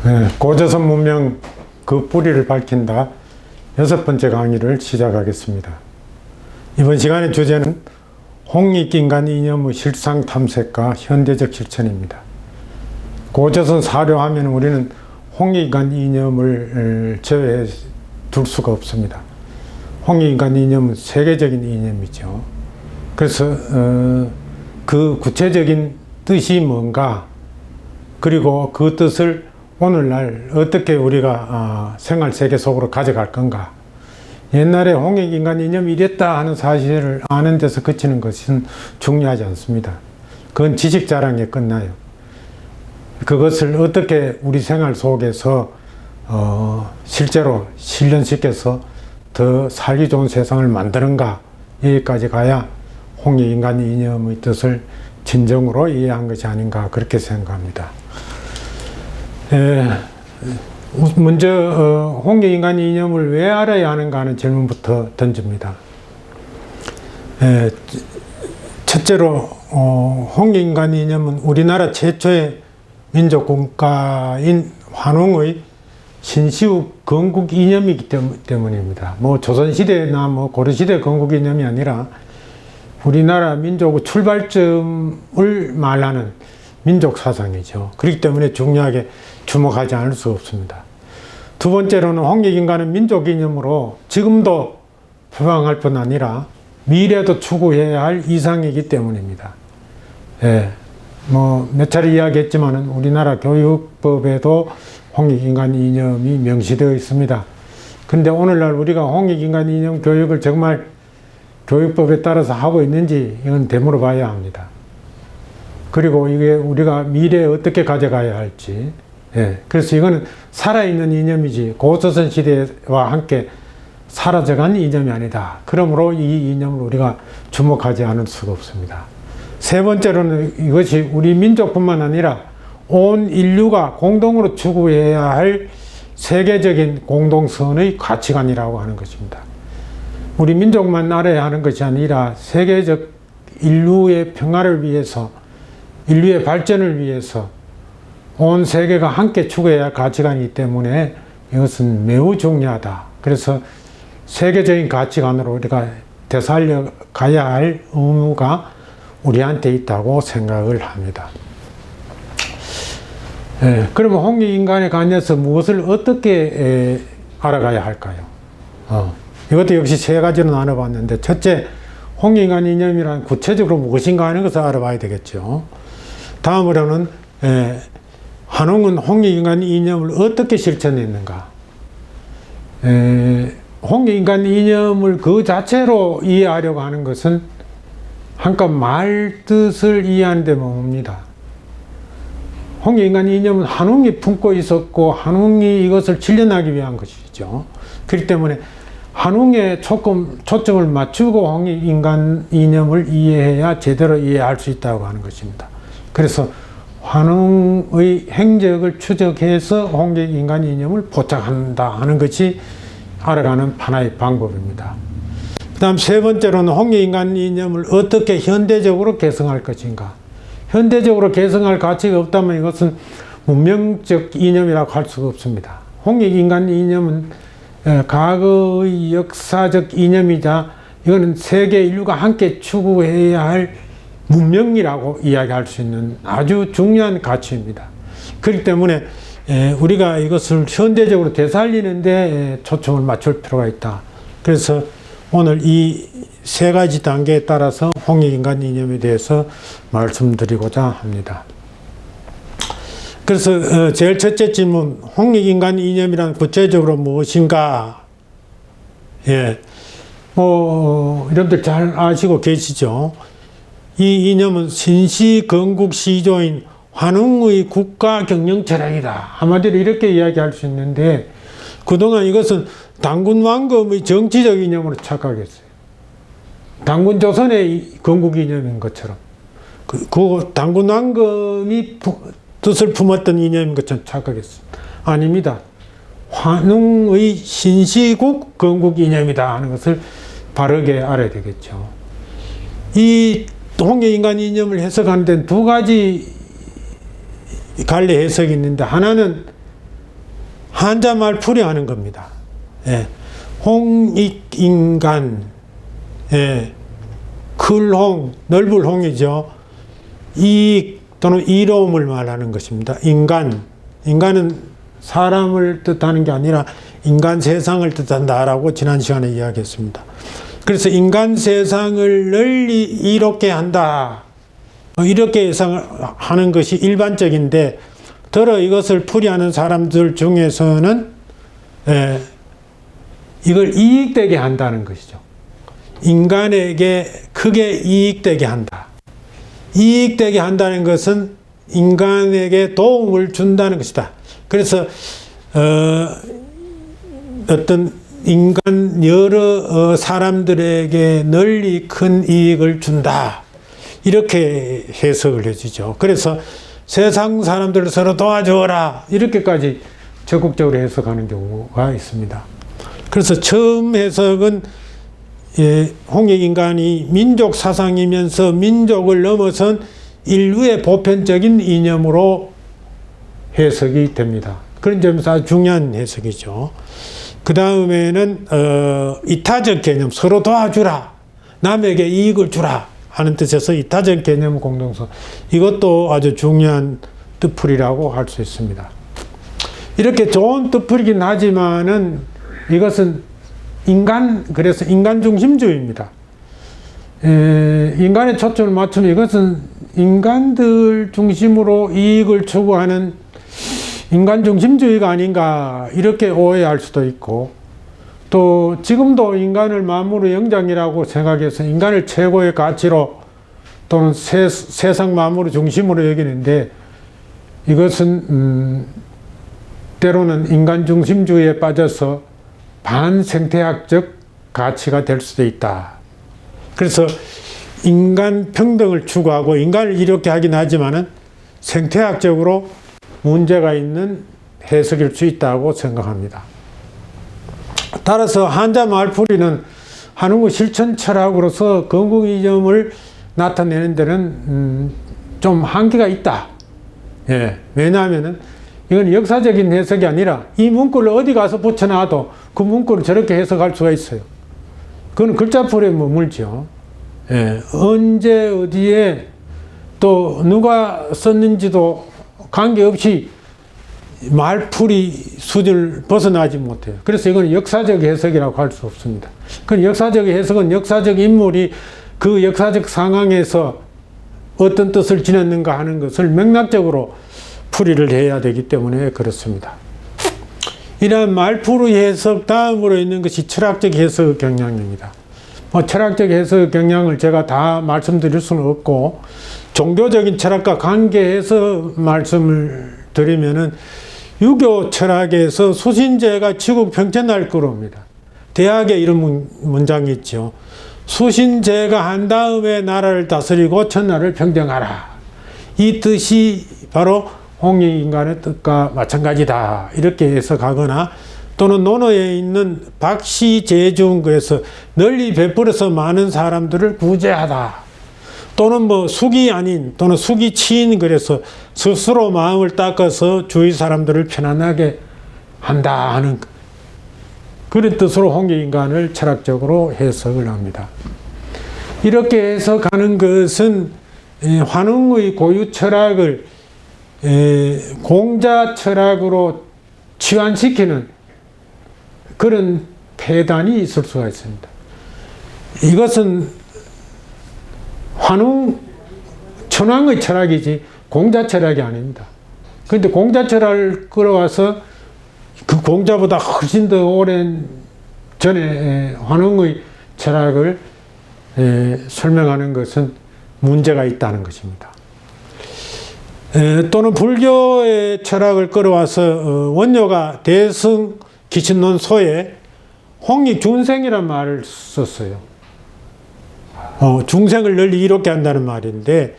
네, 고조선 문명 그 뿌리를 밝힌다 6번째 강의를 시작하겠습니다. 이번 시간의 주제는 홍익인간 이념의 실상 탐색과 현대적 실천입니다. 고조선 사료하면 우리는 홍익인간 이념을 제외해 둘 수가 없습니다. 홍익인간 이념은 세계적인 이념이죠. 그래서 그 구체적인 뜻이 뭔가, 그리고 그 뜻을 오늘날 어떻게 우리가 생활 세계 속으로 가져갈 건가. 옛날에 홍익인간 이념이 이랬다 하는 사실을 아는 데서 그치는 것은 중요하지 않습니다. 그건 지식 자랑에 끝나요. 그것을 어떻게 우리 생활 속에서 실제로 실현시켜서 더 살기 좋은 세상을 만드는가, 여기까지 가야 홍익인간 이념의 뜻을 진정으로 이해한 것이 아닌가, 그렇게 생각합니다. 먼저 홍익인간 이념을 왜 알아야 하는가 하는 질문부터 던집니다. 첫째로 홍익인간 이념은 우리나라 최초의 민족 국가인 환웅의 신시국 건국 이념이기 때문입니다. 뭐 조선시대나 뭐 고려시대 건국 이념이 아니라 우리나라 민족의 출발점을 말하는 민족 사상이죠. 그렇기 때문에 중요하게 주목하지 않을 수 없습니다. 두 번째로는 홍익인간은 민족 이념으로 지금도 부강할 뿐 아니라 미래도 추구해야 할 이상이기 때문입니다. 뭐 몇 차례 이야기했지만은 우리나라 교육법에도 홍익인간 이념이 명시되어 있습니다. 근데 오늘날 우리가 홍익인간 이념 교육을 정말 교육법에 따라서 하고 있는지 이건 되물어 봐야 합니다. 그리고 이게 우리가 미래에 어떻게 가져가야 할지. 그래서 이거는 살아있는 이념이지 고조선 시대와 함께 사라져간 이념이 아니다. 그러므로 이 이념을 우리가 주목하지 않을 수가 없습니다. 세 번째로는 이것이 우리 민족뿐만 아니라 온 인류가 공동으로 추구해야 할 세계적인 공동선의 가치관이라고 하는 것입니다. 우리 민족만 알아야 하는 것이 아니라 세계적 인류의 평화를 위해서, 인류의 발전을 위해서 온 세계가 함께 추구해야 할 가치관이기 때문에 이것은 매우 중요하다. 그래서 세계적인 가치관으로 우리가 되살려 가야 할 의무가 우리한테 있다고 생각을 합니다. 그러면 홍익인간에 관해서 무엇을 어떻게 알아가야 할까요? 이것도 역시 세 가지로 나눠봤는데, 첫째, 홍익인간 이념이란 구체적으로 무엇인가 하는 것을 알아봐야 되겠죠. 다음으로는 환웅은 홍익인간 이념을 어떻게 실천했는가. 홍익인간 이념을 그 자체로 이해하려고 하는 것은 한껏 말 뜻을 이해하는 데 머뭅니다. 홍익인간 이념은 환웅이 품고 있었고 환웅이 이것을 실현하기 위한 것이죠. 그렇기 때문에 환웅에 초점을 맞추고 홍익인간 이념을 이해해야 제대로 이해할 수 있다고 하는 것입니다. 그래서 환웅의 행적을 추적해서 홍익인간 이념을 포착한다 하는 것이 알아가는 하나의 방법입니다. 그 다음 세 번째로는 홍익인간 이념을 어떻게 현대적으로 개성할 것인가. 현대적으로 개성할 가치가 없다면 이것은 문명적 이념이라고 할 수가 없습니다. 홍익인간 이념은 과거의 역사적 이념이자 이거는 세계 인류가 함께 추구해야 할 문명이라고 이야기할 수 있는 아주 중요한 가치입니다. 그렇기 때문에 우리가 이것을 현대적으로 되살리는데 초점을 맞출 필요가 있다. 그래서 오늘 이 세 가지 단계에 따라서 홍익인간 이념에 대해서 말씀드리고자 합니다. 그래서 제일 첫째 질문, 홍익인간 이념이란 구체적으로 무엇인가? 여러분들 잘 아시고 계시죠? 이 이념은 신시건국 시조인 환웅의 국가 경영 철학이다. 한마디로 이렇게 이야기할 수 있는데, 그동안 이것은 단군 왕검의 정치적 이념으로 착각했어요. 단군 조선의 건국 이념인 것처럼, 그 단군 왕검이 뜻을 품었던 이념인 것처럼 착각했어요. 아닙니다. 환웅의 신시국 건국 이념이다 하는 것을 바르게 알아야 되겠죠. 이 홍익인간 이념을 해석하는 데는 두 가지 갈래 해석이 있는데, 하나는 한자 말풀이 하는 겁니다. 예. 홍익인간, 예. 클홍, 넓을 홍이죠. 이익 또는 이로움을 말하는 것입니다. 인간은 사람을 뜻하는 게 아니라 인간 세상을 뜻한다라고 지난 시간에 이야기했습니다. 그래서 인간 세상을 널리 이롭게 한다. 이렇게 예상하는 것이 일반적인데, 더러 이것을 풀이하는 사람들 중에서는 이걸 이익되게 한다는 것이죠. 인간에게 크게 이익되게 한다. 이익되게 한다는 것은 인간에게 도움을 준다는 것이다. 그래서 어떤 인간 여러 사람들에게 널리 큰 이익을 준다. 이렇게 해석을 해주죠. 그래서 세상 사람들을 서로 도와주어라. 이렇게까지 적극적으로 해석하는 경우가 있습니다. 그래서 처음 해석은 홍익인간이 민족 사상이면서 민족을 넘어선 인류의 보편적인 이념으로 해석이 됩니다. 그런 점에서 아주 중요한 해석이죠. 그 다음에는 이타적 개념, 서로 도와주라, 남에게 이익을 주라 하는 뜻에서 이타적 개념 공동선, 이것도 아주 중요한 뜻풀이라고 할 수 있습니다. 이렇게 좋은 뜻풀이긴 하지만은 이것은 그래서 인간 중심주의입니다. 인간의 초점을 맞추면 이것은 인간들 중심으로 이익을 추구하는 인간 중심주의가 아닌가, 이렇게 오해할 수도 있고, 또 지금도 인간을 만물의 영장이라고 생각해서 인간을 최고의 가치로 또는 세상 만물의 중심으로 여기는데, 이것은 때로는 인간 중심주의에 빠져서 반생태학적 가치가 될 수도 있다. 그래서 인간 평등을 추구하고 인간을 이롭게 하긴 하지만은 생태학적으로 문제가 있는 해석일 수 있다고 생각합니다. 따라서 한자 말풀이는 한국의 실천 철학으로서 건국 이념을 나타내는 데는 좀 한계가 있다. 예, 왜냐하면은 이건 역사적인 해석이 아니라 이 문구를 어디 가서 붙여놔도 그 문구를 저렇게 해석할 수가 있어요. 그건 글자풀이에 머물죠. 예, 언제 어디에 또 누가 썼는지도 관계없이 말풀이 수준을 벗어나지 못해요. 그래서 이건 역사적 해석이라고 할 수 없습니다. 그 역사적 해석은 역사적 인물이 그 역사적 상황에서 어떤 뜻을 지녔는가 하는 것을 맥락적으로 풀이를 해야 되기 때문에 그렇습니다. 이러한 말풀이 해석 다음으로 있는 것이 철학적 해석 경향입니다. 철학적 해석 경향을 제가 다 말씀드릴 수는 없고, 종교적인 철학과 관계해서 말씀을 드리면은 유교 철학에서 수신제가 지국 평천할 거로입니다. 대학에 이런 문장이 있죠. 수신제가 한 다음에 나라를 다스리고 천하를 평정하라. 이 뜻이 바로 홍익인간의 뜻과 마찬가지다. 이렇게 해석하거나, 또는 논어에 있는 박시재중, 그래서 널리 베풀어서 많은 사람들을 구제하다. 또는 숙이 아닌, 또는 숙이 치인, 그래서 스스로 마음을 닦아서 주위 사람들을 편안하게 한다 하는 그런 뜻으로 홍익인간을 철학적으로 해석을 합니다. 이렇게 해석하는 것은 환웅의 고유 철학을 공자 철학으로 치환시키는 그런 폐단이 있을 수가 있습니다. 이것은 천황의 철학이지 공자 철학이 아닙니다. 그런데 공자 철학을 끌어와서 그 공자보다 훨씬 더 오랜 전에 환웅의 철학을 설명하는 것은 문제가 있다는 것입니다. 또는 불교의 철학을 끌어와서 원효가 대승 기신론소에 홍익중생이라는 말을 썼어요. 중생을 널리 이롭게 한다는 말인데,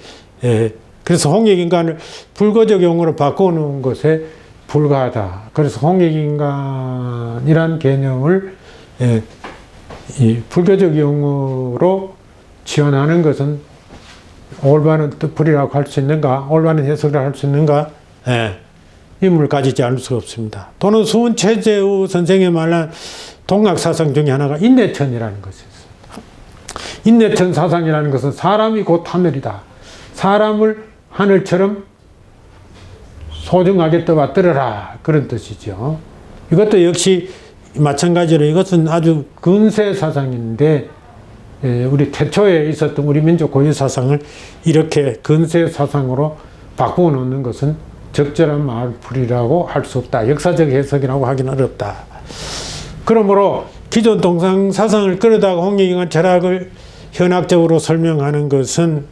그래서 홍익인간을 불교적 용어로 바꿔놓은 것에 불과하다. 그래서 홍익인간이란 개념을 이 불교적 용어로 지원하는 것은 올바른 뜻풀이라고 할 수 있는가, 올바른 해석을 할 수 있는가, 힘을 가지지 않을 수가 없습니다. 또는 수은 최재우 선생의 말한 동학사상 중에 하나가 인내천이라는 것이 있습니다. 인내천 사상이라는 것은 사람이 곧 하늘이다. 사람을 하늘처럼 소중하게 떠받들어라, 그런 뜻이죠. 이것도 역시 마찬가지로 이것은 아주 근세 사상인데, 우리 태초에 있었던 우리 민족 고유 사상을 이렇게 근세 사상으로 바꾸어 놓는 것은 적절한 말풀이라고 할 수 없다. 역사적 해석이라고 하기는 어렵다. 그러므로 기존 동상 사상을 끌어다가 홍익인간 철학을 현학적으로 설명하는 것은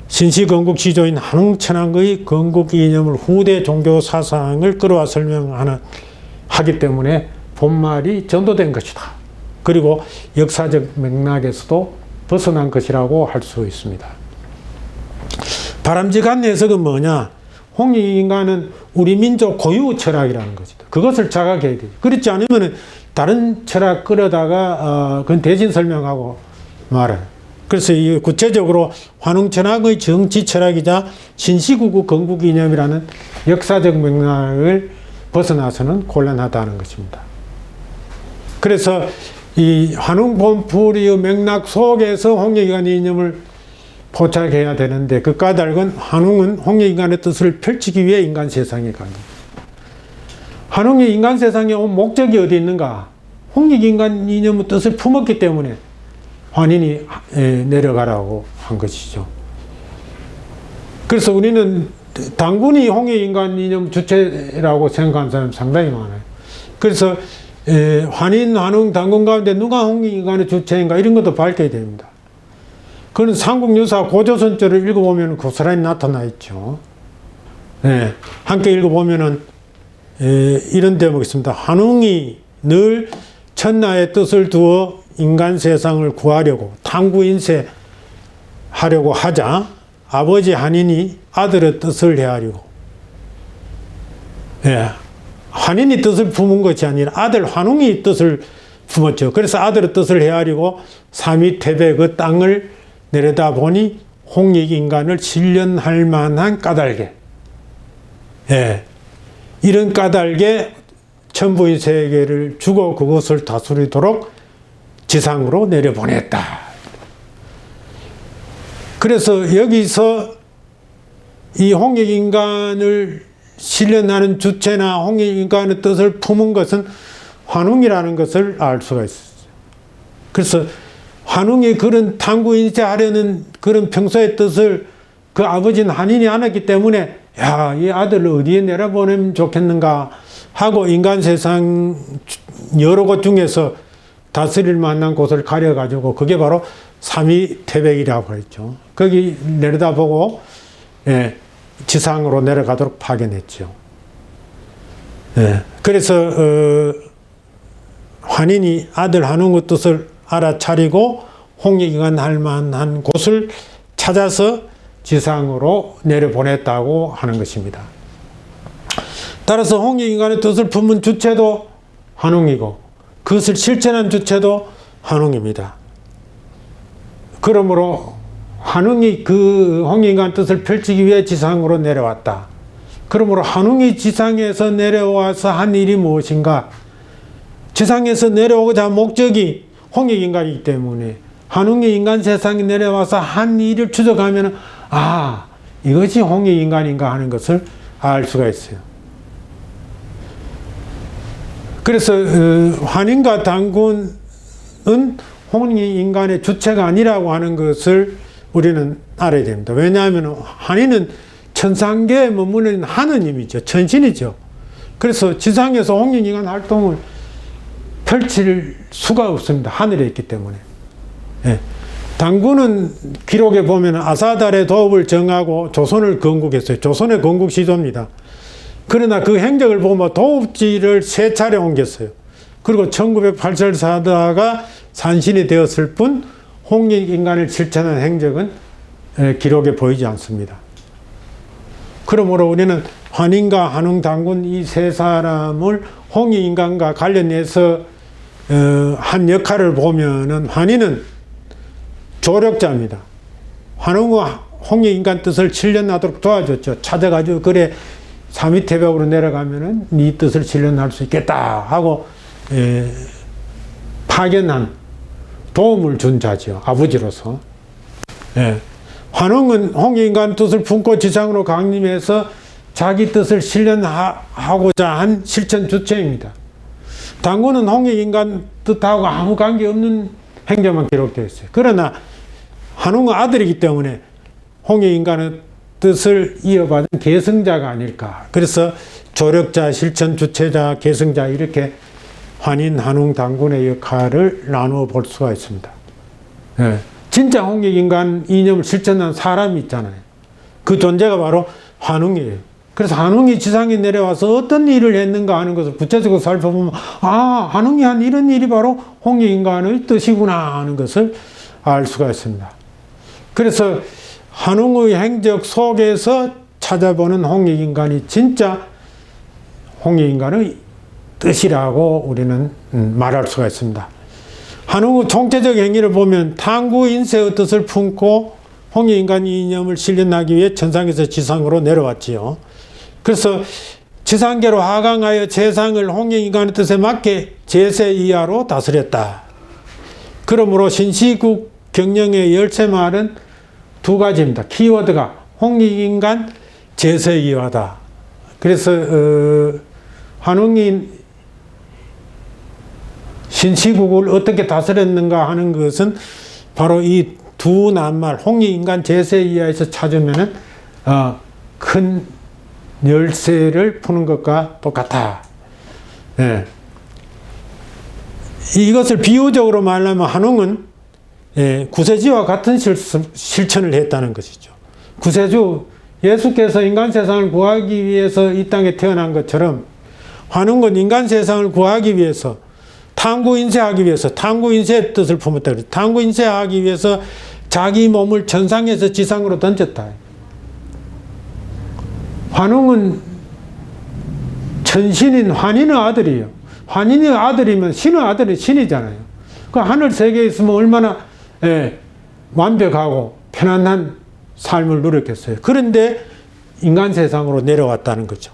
신시건국 시조인 한웅천학의 건국 이념을 후대 종교 사상을 끌어와 하기 때문에 본말이 전도된 것이다. 그리고 역사적 맥락에서도 벗어난 것이라고 할 수 있습니다. 바람직한 해석은 뭐냐? 홍익인간은 우리 민족 고유 철학이라는 것이다. 그것을 자각해야 되죠. 그렇지 않으면 다른 철학 끌어다가 그건 대신 설명하고 말아요. 그래서 구체적으로 환웅천학의 정치 철학이자 신시국의 건국 이념이라는 역사적 맥락을 벗어나서는 곤란하다는 것입니다. 그래서 이 환웅본풀이의 맥락 속에서 홍익인간 이념을 포착해야 되는데, 그 까닭은 환웅은 홍익인간의 뜻을 펼치기 위해 인간 세상에 간 겁니다. 환웅이 인간 세상에 온 목적이 어디 있는가? 홍익인간 이념의 뜻을 품었기 때문에 환인이 내려가라고 한 것이죠. 그래서 우리는 당군이 홍익인간 이념 주체라고 생각하는 사람 상당히 많아요. 그래서 환인, 환웅, 당군 가운데 누가 홍익인간의 주체인가 이런 것도 밝혀야 됩니다. 그건 삼국유사 고조선조를 읽어보면 그 사람이 나타나 있죠. 함께 읽어보면은 이런 대목이 있습니다. 환웅이 늘 천하의 뜻을 두어 인간 세상을 구하려고 탐구인세 하려고 하자 아버지 한인이 아들의 뜻을 헤아리고, 한인이 뜻을 품은 것이 아니라 아들 환웅이 뜻을 품었죠. 그래서 아들의 뜻을 헤아리고 삼위태백 그 땅을 내려다보니 홍익인간을 실현할 만한 까닭에, 이런 까닭에 천부인 세계를 주고 그것을 다스리도록 지상으로 내려보냈다. 그래서 여기서 이 홍익인간을 실현하는 주체나 홍익인간의 뜻을 품은 것은 환웅이라는 것을 알 수가 있었어요. 그래서 환웅이 그런 탐구인쇄하려는 그런 평소의 뜻을 그 아버지는 한인이 안 했기 때문에, 야, 이 아들을 어디에 내려보내면 좋겠는가 하고 인간 세상 여러 곳 중에서 다스릴 만한 곳을 가려가지고, 그게 바로 삼위태백이라고 했죠. 거기 내려다보고 지상으로 내려가도록 파견했죠. 그래서 환인이 아들 환웅의 뜻을 알아차리고 홍익인간 할 만한 곳을 찾아서 지상으로 내려보냈다고 하는 것입니다. 따라서 홍익인간의 뜻을 품은 주체도 환웅이고 그것을 실천한 주체도 환웅입니다. 그러므로 환웅이 그 홍익인간 뜻을 펼치기 위해 지상으로 내려왔다. 그러므로 환웅이 지상에서 내려와서 한 일이 무엇인가? 지상에서 내려오고자 한 목적이 홍익인간이기 때문에 환웅이 인간 세상에 내려와서 한 일을 추적하면, 아, 이것이 홍익인간인가 하는 것을 알 수가 있어요. 그래서 환인과 당군은 홍익인간의 주체가 아니라고 하는 것을 우리는 알아야 됩니다. 왜냐하면 환인은 천상계에 머무는 하느님이죠. 천신이죠. 그래서 지상에서 홍익인간 활동을 펼칠 수가 없습니다. 하늘에 있기 때문에. 당군은 기록에 보면 아사달의 도읍을 정하고 조선을 건국했어요. 조선의 건국 시조입니다. 그러나 그 행적을 보면 도읍지를 3차례 옮겼어요. 그리고 1908절 사다가 산신이 되었을 뿐 홍익인간을 실천한 행적은 기록에 보이지 않습니다. 그러므로 우리는 환인과 환웅, 당군 이 세 사람을 홍익인간과 관련해서 한 역할을 보면은 환인은 조력자입니다. 환웅은 홍익인간 뜻을 실현하도록 도와줬죠. 찾아가지고 그래 사미태백으로 내려가면은 네 뜻을 실현할 수 있겠다 하고 파견한 도움을 준 자죠. 아버지로서. 예. 환웅은 홍익인간 뜻을 품고 지상으로 강림해서 자기 뜻을 실현하고자 한 실천 주체입니다. 당군은 홍익인간 뜻하고 아무 관계없는 행적만 기록되어 있어요. 그러나 환웅은 아들이기 때문에 홍익인간의 뜻을 이어받은 계승자가 아닐까. 그래서 조력자, 실천 주체자, 계승자 이렇게 환인, 환웅, 당군의 역할을 나누어 볼 수가 있습니다. 예. 진짜 홍익인간 이념을 실천한 사람이 있잖아요. 그 존재가 바로 환웅이에요. 그래서 환웅이 지상에 내려와서 어떤 일을 했는가 하는 것을 구체적으로 살펴보면 환웅이 한 이런 일이 바로 홍익인간의 뜻이구나 하는 것을 알 수가 있습니다. 그래서 환웅의 행적 속에서 찾아보는 홍익인간이 진짜 홍익인간의 뜻이라고 우리는 말할 수가 있습니다. 환웅의 총체적 행위를 보면 탐구 인세의 뜻을 품고 홍익인간 이념을 실현하기 위해 천상에서 지상으로 내려왔지요. 그래서 지상계로 하강하여 재상을 홍익인간의 뜻에 맞게 제세 이하로 다스렸다. 그러므로 신시국 경영의 열쇠말은 두 가지입니다. 키워드가 홍익인간 제세 이하다. 그래서 환웅이 신시국을 어떻게 다스렸는가 하는 것은 바로 이 두 낱말 홍익인간 제세 이하에서 찾으면은 큰 열쇠를 푸는 것과 똑같아. 예. 이것을 비유적으로 말하면 환웅은 구세주와 같은 실천을 했다는 것이죠. 구세주, 예수께서 인간 세상을 구하기 위해서 이 땅에 태어난 것처럼 환웅은 인간 세상을 구하기 위해서 탐구 인쇄하기 위해서 탐구 인쇄의 뜻을 품었다. 탐구 인쇄하기 위해서 자기 몸을 천상에서 지상으로 던졌다. 환웅은 천신인 환인의 아들이에요. 환인의 아들이면 신의 아들이 신이잖아요. 그 하늘 세계에 있으면 얼마나 완벽하고 편안한 삶을 누렸겠어요. 그런데 인간 세상으로 내려왔다는 거죠.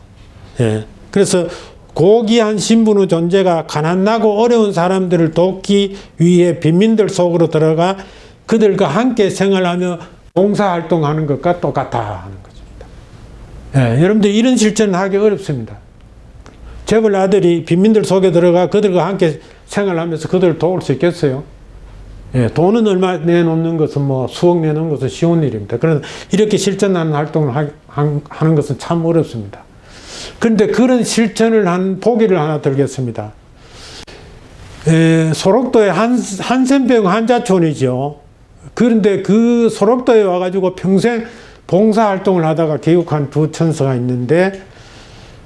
예. 그래서 고귀한 신분의 존재가 가난하고 어려운 사람들을 돕기 위해 빈민들 속으로 들어가 그들과 함께 생활하며 봉사활동하는 것과 똑같다 하는 것입니다. 예, 여러분들 이런 실천을 하기 어렵습니다. 재벌 아들이 빈민들 속에 들어가 그들과 함께 생활하면서 그들을 도울 수 있겠어요? 예, 돈은 얼마 내놓는 것은 수억 내놓는 것은 쉬운 일입니다. 그런데 이렇게 실천하는 활동을 하는 것은 참 어렵습니다. 그런데 그런 실천을 한 보기를 하나 들겠습니다. 소록도의 한센병 한자촌이죠. 그런데 그 소록도에 와가지고 평생 봉사활동을 하다가 개국한 두 천사가 있는데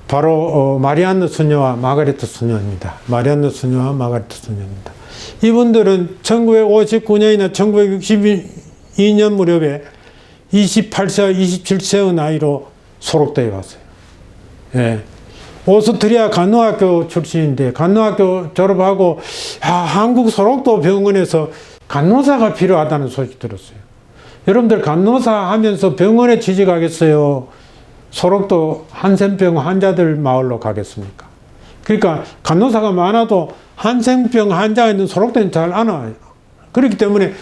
바로 마리안느 수녀와 마가레트 수녀입니다. 마리안느 수녀와 마가레트 수녀입니다. 이분들은 1959년이나 1962년 무렵에 28세와 27세의 나이로 소록도에 왔어요. 예. 오스트리아 간호학교 출신인데 간호학교 졸업하고 한국 소록도 병원에서 간호사가 필요하다는 소식 들었어요. 여러분들 간호사 하면서 병원에 취직하겠어요? 소록도 한센병 환자들 마을로 가겠습니까? 그러니까 간호사가 많아도 한센병 환자가 있는 소록도는 잘 안 와요. 그렇기 때문에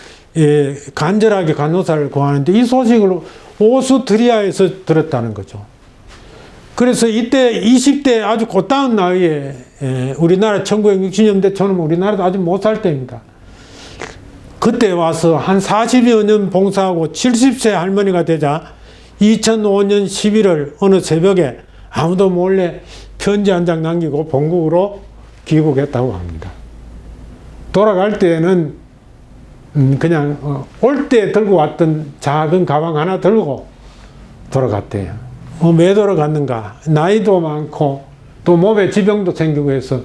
간절하게 간호사를 구하는데 이 소식을 오스트리아에서 들었다는 거죠. 그래서 이때 20대 아주 곧다운 나이에 우리나라 1960년대처럼 우리나라도 아주 못 살 때입니다. 그때 와서 한 40여 년 봉사하고 70세 할머니가 되자 2005년 11월 어느 새벽에 아무도 몰래 편지 한 장 남기고 본국으로 귀국했다고 합니다. 돌아갈 때에는 그냥 올 때 들고 왔던 작은 가방 하나 들고 돌아갔대요. 왜 돌아갔는가? 나이도 많고 또 몸에 지병도 생기고 해서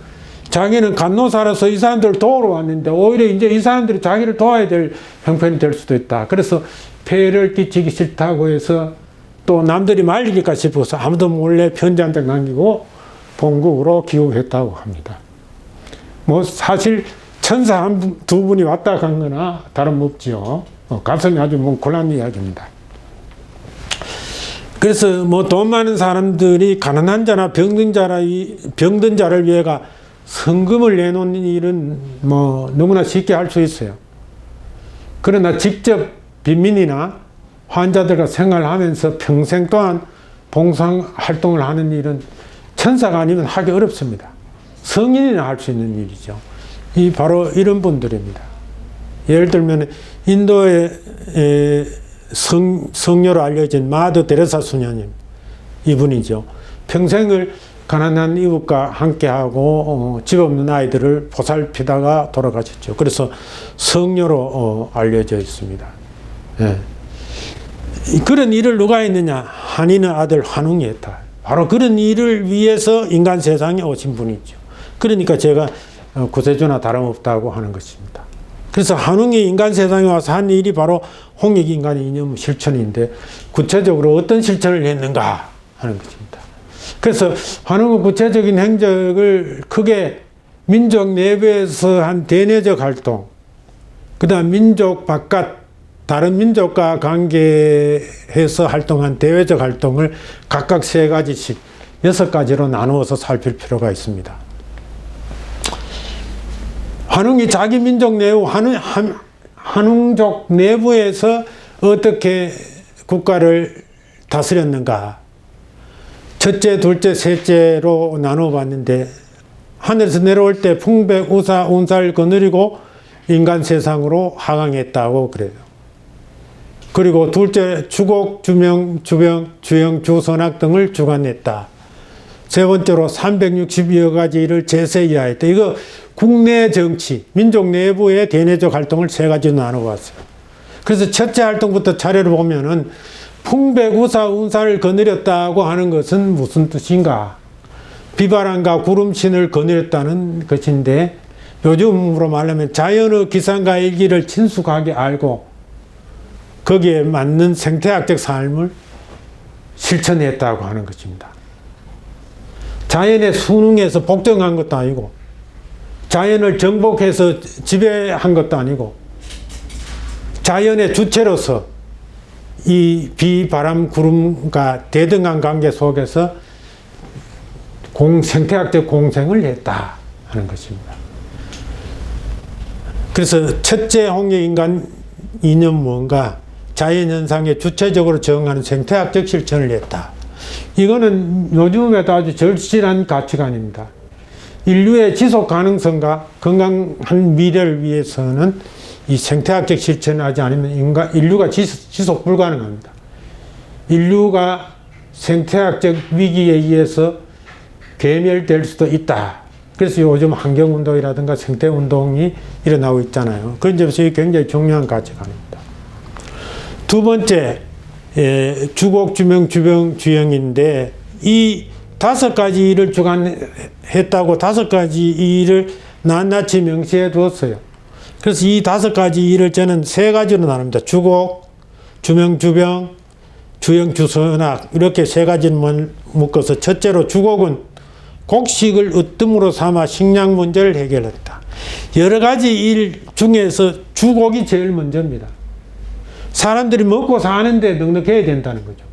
자기는 간호사라서 이 사람들을 도우러 왔는데 오히려 이제 이 사람들이 자기를 도와야 될 형편이 될 수도 있다. 그래서 폐를 끼치기 싫다고 해서 또 남들이 말리기가 싶어서 아무도 몰래 편지 한 장 남기고 본국으로 귀국했다고 합니다. 사실 천사 두 분이 왔다 간 거나 다름없지요. 가슴이 아주 곤란한 이야기입니다. 그래서 뭐 돈 많은 사람들이 가난한 자나 병든 자를 위해가 성금을 내놓는 일은 뭐 너무나 쉽게 할 수 있어요. 그러나 직접 빈민이나 환자들과 생활하면서 평생 동안 봉사활동을 하는 일은 천사가 아니면 하기 어렵습니다. 성인이나 할 수 있는 일이죠. 바로 이런 분들입니다. 예를 들면 인도의 성녀로 알려진 마더 데레사 수녀님, 이분이죠. 평생을 가난한 이웃과 함께하고 집 없는 아이들을 보살피다가 돌아가셨죠. 그래서 성녀로 알려져 있습니다. 예. 그런 일을 누가 했느냐? 한인의 아들 환웅이 했다. 바로 그런 일을 위해서 인간 세상에 오신 분이죠. 그러니까 제가 구세주나 다름없다고 하는 것입니다. 그래서 한웅이 인간 세상에 와서 한 일이 바로 홍익인간 이념 실천인데, 구체적으로 어떤 실천을 했는가 하는 것입니다. 그래서 한웅은 구체적인 행적을 크게 민족 내부에서 한 대내적 활동, 그 다음 민족 바깥 다른 민족과 관계해서 활동한 대외적 활동을 각각 3가지씩 6가지로 나누어서 살필 필요가 있습니다. 한웅이 자기 민족 내부, 한웅족 내부에서 어떻게 국가를 다스렸는가. 첫째, 둘째, 셋째로 나눠봤는데, 하늘에서 내려올 때 풍백, 우사, 운살 거느리고 인간 세상으로 하강했다고 그래요. 그리고 둘째, 주곡, 주명, 주병, 주영, 주선악 등을 주관했다. 세 번째로 360여 가지 일을 제세이하했다. 이거 국내 정치, 민족 내부의 대내적 활동을 3가지로 나눠봤어요. 그래서 첫째 활동부터 차례로 보면은 풍백우사 운사를 거느렸다고 하는 것은 무슨 뜻인가? 비바람과 구름신을 거느렸다는 것인데, 요즘으로 말하면 자연의 기상과 일기를 친숙하게 알고 거기에 맞는 생태학적 삶을 실천했다고 하는 것입니다. 자연에 순응해서 복종한 것도 아니고, 자연을 정복해서 지배한 것도 아니고, 자연의 주체로서 이 비, 바람, 구름과 대등한 관계 속에서 생태학적 공생을 했다 하는 것입니다. 그래서 첫째 홍익인간 이념 뭔가? 자연현상에 주체적으로 적응하는 생태학적 실천을 했다. 이거는 요즘에도 아주 절실한 가치관입니다. 인류의 지속 가능성과 건강한 미래를 위해서는 이 생태학적 실천을 하지 않으면 인류가 지속 불가능합니다. 인류가 생태학적 위기에 의해서 괴멸될 수도 있다. 그래서 요즘 환경운동이라든가 생태운동이 일어나고 있잖아요. 그런 점에서 굉장히 중요한 가치관입니다. 두 번째, 주곡, 주명, 주병, 주영인데, 이 5가지 일을 주관했다고 5가지 일을 낱낱이 명시해 두었어요. 그래서 이 5가지 일을 저는 3가지로 나눕니다. 주곡, 주명, 주병, 주영, 주선악, 이렇게 3가지를 묶어서, 첫째로 주곡은 곡식을 으뜸으로 삼아 식량 문제를 해결했다. 여러 가지 일 중에서 주곡이 제일 먼저입니다. 사람들이 먹고 사는데 넉넉해야 된다는 거죠.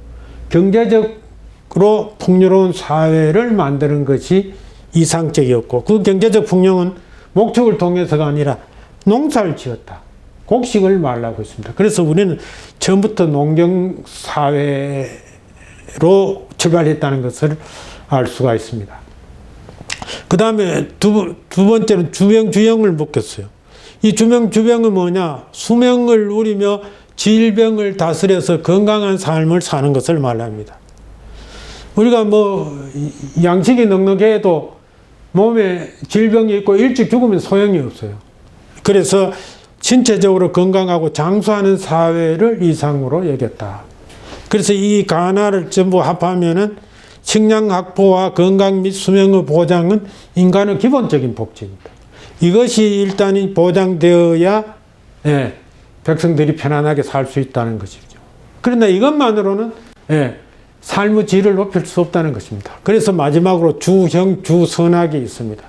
경제적으로 풍요로운 사회를 만드는 것이 이상적이었고, 그 경제적 풍요는 목축을 통해서가 아니라 농사를 지었다. 곡식을 말하고 있습니다. 그래서 우리는 처음부터 농경사회로 출발했다는 것을 알 수가 있습니다. 그 다음에 두 번째는 주명, 주영을 묶었어요. 이 주명, 주병은 뭐냐? 수명을 누리며 질병을 다스려서 건강한 삶을 사는 것을 말합니다. 우리가 뭐 양식이 넉넉해도 몸에 질병이 있고 일찍 죽으면 소용이 없어요. 그래서 신체적으로 건강하고 장수하는 사회를 이상으로 여겼다. 그래서 이 가나를 전부 합하면은 식량 확보와 건강 및 수명의 보장은 인간의 기본적인 복지입니다. 이것이 일단 보장되어야 백성들이 편안하게 살 수 있다는 것이죠. 그런데 이것만으로는 삶의 질을 높일 수 없다는 것입니다. 그래서 마지막으로 주형, 주선악이 있습니다.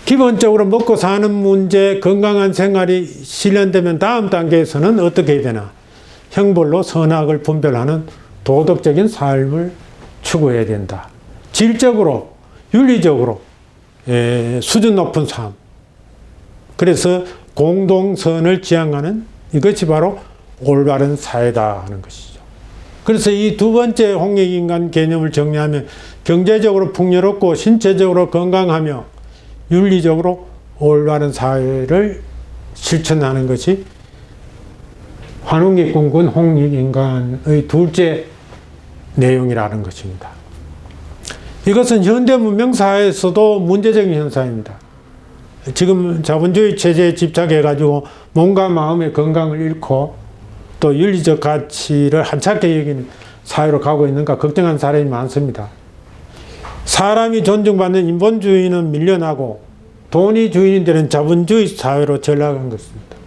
기본적으로 먹고 사는 문제, 건강한 생활이 실현되면 다음 단계에서는 어떻게 해야 되나? 형벌로 선악을 분별하는 도덕적인 삶을 추구해야 된다. 질적으로, 윤리적으로 수준 높은 삶. 그래서 공동선을 지향하는 이것이 바로 올바른 사회다 하는 것이죠. 그래서 이 두 번째 홍익인간 개념을 정리하면 경제적으로 풍요롭고 신체적으로 건강하며 윤리적으로 올바른 사회를 실천하는 것이 환웅이 꿈꾼 홍익인간의 둘째 내용이라는 것입니다. 이것은 현대 문명사회에서도 문제적인 현상입니다. 지금 자본주의 체제에 집착해가지고 몸과 마음의 건강을 잃고 또 윤리적 가치를 한찮게 여기는 사회로 가고 있는가 걱정하는 사람이 많습니다. 사람이 존중받는 인본주의는 밀려나고 돈이 주인이 되는 자본주의 사회로 전락한 것입니다.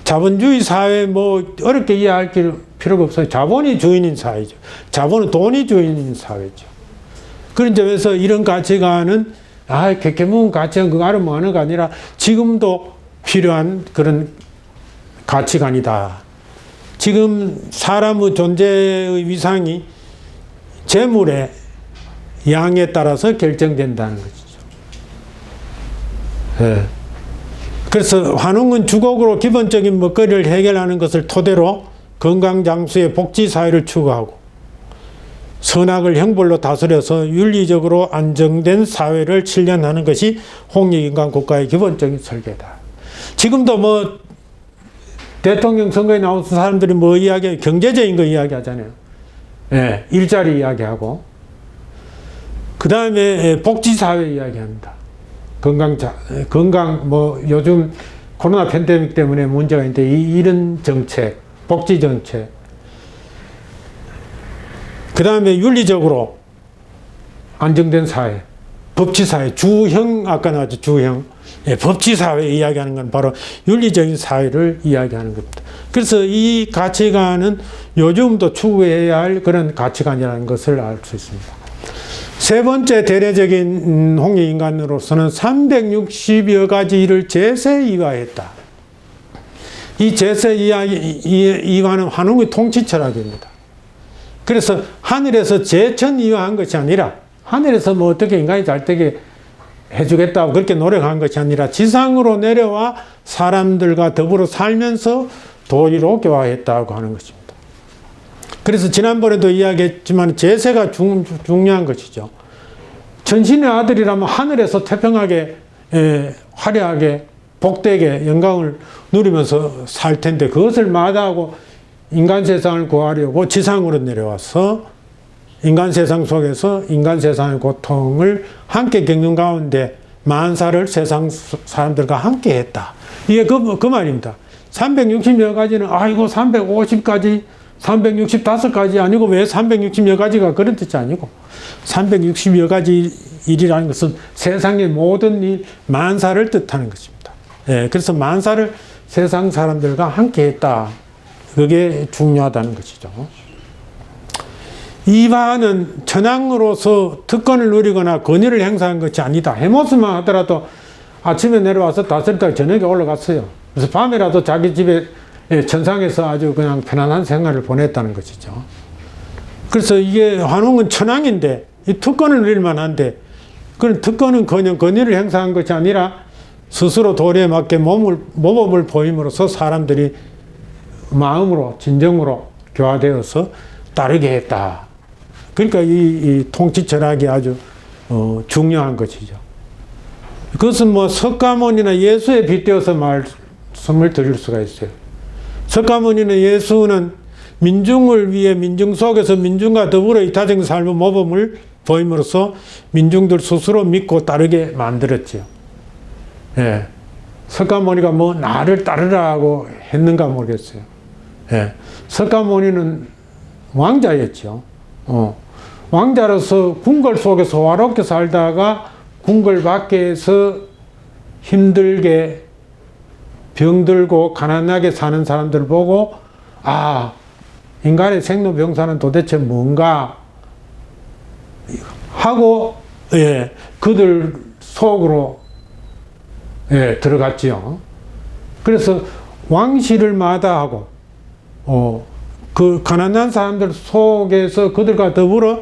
자본주의 사회 어렵게 이해할 필요가 없어요. 자본이 주인인 사회죠. 자본은 돈이 주인인 사회죠. 그런 점에서 이런 가치관은 개케문 가치관 그거 알아 뭐하는 거 아니라 지금도 필요한 그런 가치관이다. 지금 사람의 존재의 위상이 재물의 양에 따라서 결정된다는 것이죠. 네. 그래서 환웅은 주곡으로 기본적인 먹거리를 해결하는 것을 토대로 건강장수의 복지사회를 추구하고 선악을 형벌로 다스려서 윤리적으로 안정된 사회를 실현하는 것이 홍익인간 국가의 기본적인 설계다. 지금도 대통령 선거에 나온 사람들이 이야기해요? 경제적인 거 이야기하잖아요. 예, 일자리 이야기하고 그 다음에 복지사회 이야기합니다. 건강 요즘 코로나 팬데믹 때문에 문제가 있는데 이런 정책, 복지 정책 그 다음에 윤리적으로 안정된 사회, 법치사회, 주형, 아까 나왔죠, 주형. 법치사회 이야기하는 건 바로 윤리적인 사회를 이야기하는 겁니다. 그래서 이 가치관은 요즘도 추구해야 할 그런 가치관이라는 것을 알 수 있습니다. 세 번째 대내적인 홍익인간으로서는 360여 가지 일을 제세이화했다. 이 제세이화는 환웅의 통치 철학입니다. 그래서 하늘에서 제천이화한 것이 아니라 하늘에서 어떻게 인간이 잘 되게 해주겠다고 그렇게 노력한 것이 아니라 지상으로 내려와 사람들과 더불어 살면서 도리로 교화했다고 하는 것입니다. 그래서 지난번에도 이야기했지만 제세가 중요한 것이죠. 천신의 아들이라면 하늘에서 태평하게 화려하게 복되게 영광을 누리면서 살 텐데 그것을 마다하고 인간 세상을 구하려고 지상으로 내려와서 인간 세상 속에서 인간 세상의 고통을 함께 겪는 가운데 만사를 세상 사람들과 함께 했다. 이게 그 말입니다. 360여 가지는 350가지 365가지 아니고 왜 360여 가지가 그런 뜻이 아니고 360여 가지 일이라는 것은 세상의 모든 일 만사를 뜻하는 것입니다. 그래서 만사를 세상 사람들과 함께 했다. 그게 중요하다는 것이죠. 이 바는 천황으로서 특권을 누리거나 권위를 행사한 것이 아니다. 해모스만 하더라도 아침에 내려와서 다스렸다가 저녁에 올라갔어요. 그래서 밤에라도 자기 집에 천상에서 아주 그냥 편안한 생활을 보냈다는 것이죠. 그래서 이게 환웅은 천황인데 이 특권을 누릴 만한데 그런 특권은 그냥 권위를 행사한 것이 아니라 스스로 도리에 맞게 모범을 보임으로써 사람들이 마음으로 진정으로 교화되어서 따르게 했다. 그러니까 이 통치 철학이 아주 중요한 것이죠. 그것은 석가모니나 예수에 빗대어서 말씀을 드릴 수가 있어요. 석가모니는 예수는 민중을 위해 민중 속에서 민중과 더불어 이타적인 삶의 모범을 보임으로써 민중들 스스로 믿고 따르게 만들었죠. 석가모니가 나를 따르라고 했는가 모르겠어요. 석가모니는 왕자였죠. 왕자로서 궁궐 속에서 화롭게 살다가 궁궐 밖에서 힘들게 병들고 가난하게 사는 사람들을 보고 인간의 생로병사는 도대체 뭔가 하고 그들 속으로 들어갔지요. 그래서 왕실을 마다하고 그 가난한 사람들 속에서 그들과 더불어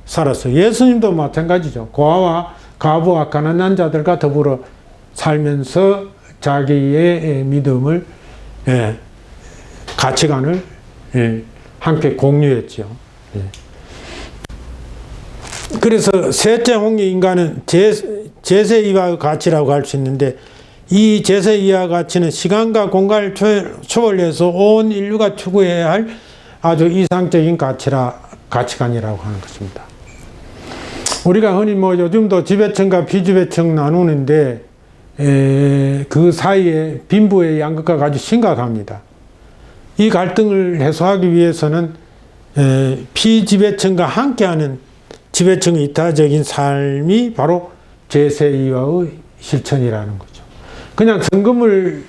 살았어요. 예수님도 마찬가지죠. 고아와 과부와 가난한 자들과 더불어 살면서 자기의 믿음을, 가치관을 함께 공유했죠. 그래서 셋째 홍익인간은 제세이와 가치라고 할 수 있는데, 이 제세이와 가치는 시간과 공간을 초월해서 온 인류가 추구해야 할 아주 이상적인 가치관이라고 하는 것입니다. 우리가 흔히 요즘도 지배층과 비지배층 나누는데, 그 사이에 빈부의 양극화가 아주 심각합니다. 이 갈등을 해소하기 위해서는 피지배층과 함께하는 지배층의 이타적인 삶이 바로 제세이와의 실천이라는 거죠. 그냥 성금을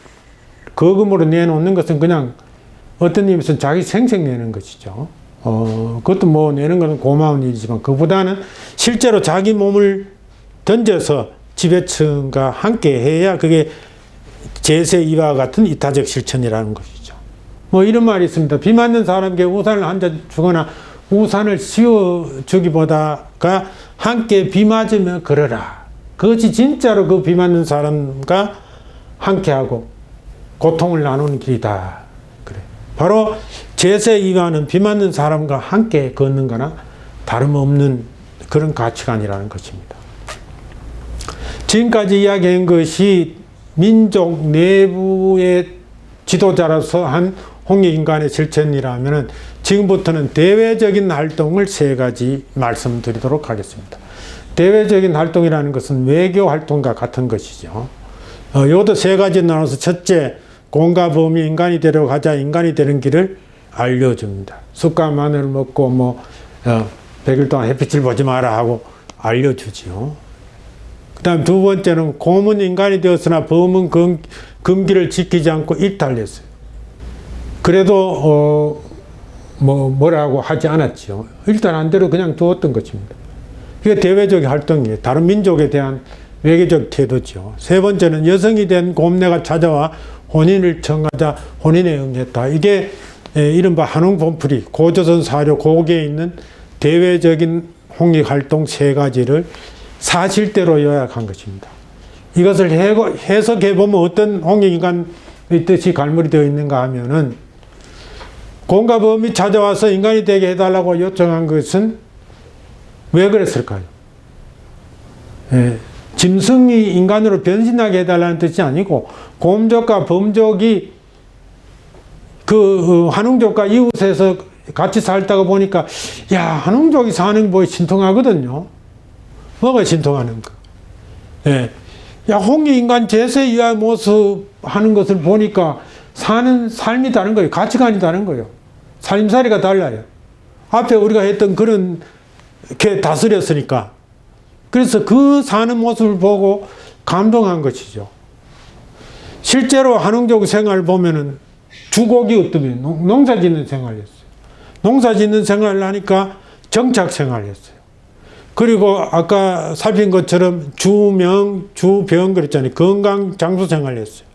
거금으로 내놓는 것은 그냥 어떤 의미에서는 자기 생색 내는 것이죠. 그것도 내는 것은 고마운 일이지만, 그보다는 실제로 자기 몸을 던져서 지배층과 함께 해야 그게 제세이와 같은 이타적 실천이라는 것이죠. 이런 말이 있습니다. 비 맞는 사람에게 우산을 한 잔 주거나 우산을 씌워주기보다가 함께 비 맞으면 걸어라. 그것이 진짜로 그 비 맞는 사람과 함께하고 고통을 나누는 길이다. 그래. 바로 제세이와는 비 맞는 사람과 함께 걷는 거나 다름없는 그런 가치관이라는 것입니다. 지금까지 이야기한 것이 민족 내부의 지도자로서 한 홍익인간의 실천이라면, 지금부터는 대외적인 활동을 세 가지 말씀드리도록 하겠습니다. 대외적인 활동이라는 것은 외교 활동과 같은 것이죠. 이것도 세 가지 나눠서, 첫째, 공과 범위 인간이 되려 가자 인간이 되는 길을 알려줍니다. 쑥과 마늘을 먹고 100일 동안 햇빛을 보지 마라 하고 알려주지요. 그 다음 두 번째는 곰은 인간이 되었으나 범은 금기를 지키지 않고 이탈했어요. 그래도 뭐라고 하지 않았죠. 일단 안 대로 그냥 두었던 것입니다. 이게 대외적 활동이에요. 다른 민족에 대한 외교적 태도죠. 세 번째는 여성이 된 곰내가 찾아와 혼인을 청하자 혼인에 응했다. 이게 이른바 한웅본풀이 고조선 사료 고기에 있는 대외적인 홍익 활동 세 가지를 사실대로 요약한 것입니다. 이것을 해석해 보면 어떤 홍익인간의 뜻이 갈무리 되어 있는가 하면은, 곰과 범이 찾아와서 인간이 되게 해달라고 요청한 것은 왜 그랬을까요? 짐승이 인간으로 변신하게 해달라는 뜻이 아니고, 곰족과 범족이 그 한웅족과 이웃에서 같이 살다가 보니까, 야, 한웅족이 사는 거 신통하거든요. 뭐가 신통하는가? 야, 홍익인간 제세이와 모습 하는 것을 보니까 사는 삶이 다른 거예요. 가치관이 다른 거예요. 살림살이가 달라요. 앞에 우리가 했던 그런 게 다스렸으니까. 그래서 그 사는 모습을 보고 감동한 것이죠. 실제로 한웅족 생활을 보면은 주곡이 어떠면 농사 짓는 생활이었어요. 농사 짓는 생활을 하니까 정착 생활이었어요. 그리고 아까 살핀 것처럼 주명, 주병 그랬잖아요. 건강 장수 생활이었어요.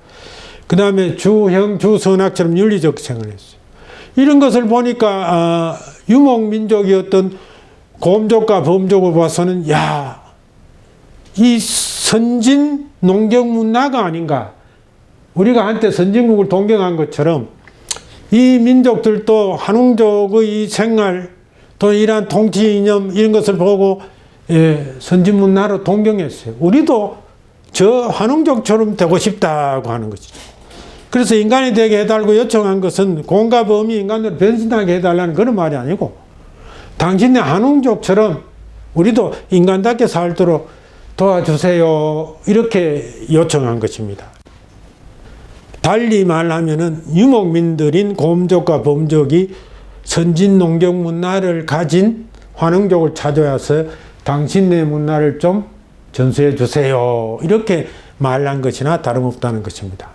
그 다음에 주형, 주선악처럼 윤리적 생활이었어요. 이런 것을 보니까 유목민족이었던 곰족과 범족을 봐서는, 야, 이 선진 농경 문화가 아닌가. 우리가 한때 선진국을 동경한 것처럼 이 민족들도 한웅족의 이 생활, 또 이러한 통치 이념 이런 것을 보고 선진 문화로 동경했어요. 우리도 저 한웅족처럼 되고 싶다고 하는 것이죠. 그래서 인간이 되게 해달라고 요청한 것은 곰과 범이 인간으로 변신하게 해달라는 그런 말이 아니고, 당신네 한웅족처럼 우리도 인간답게 살도록 도와주세요, 이렇게 요청한 것입니다. 달리 말하면은 유목민들인 곰족과 범족이 선진 농경 문화를 가진 한웅족을 찾아와서 당신네 문화를 좀 전수해 주세요, 이렇게 말한 것이나 다름없다는 것입니다.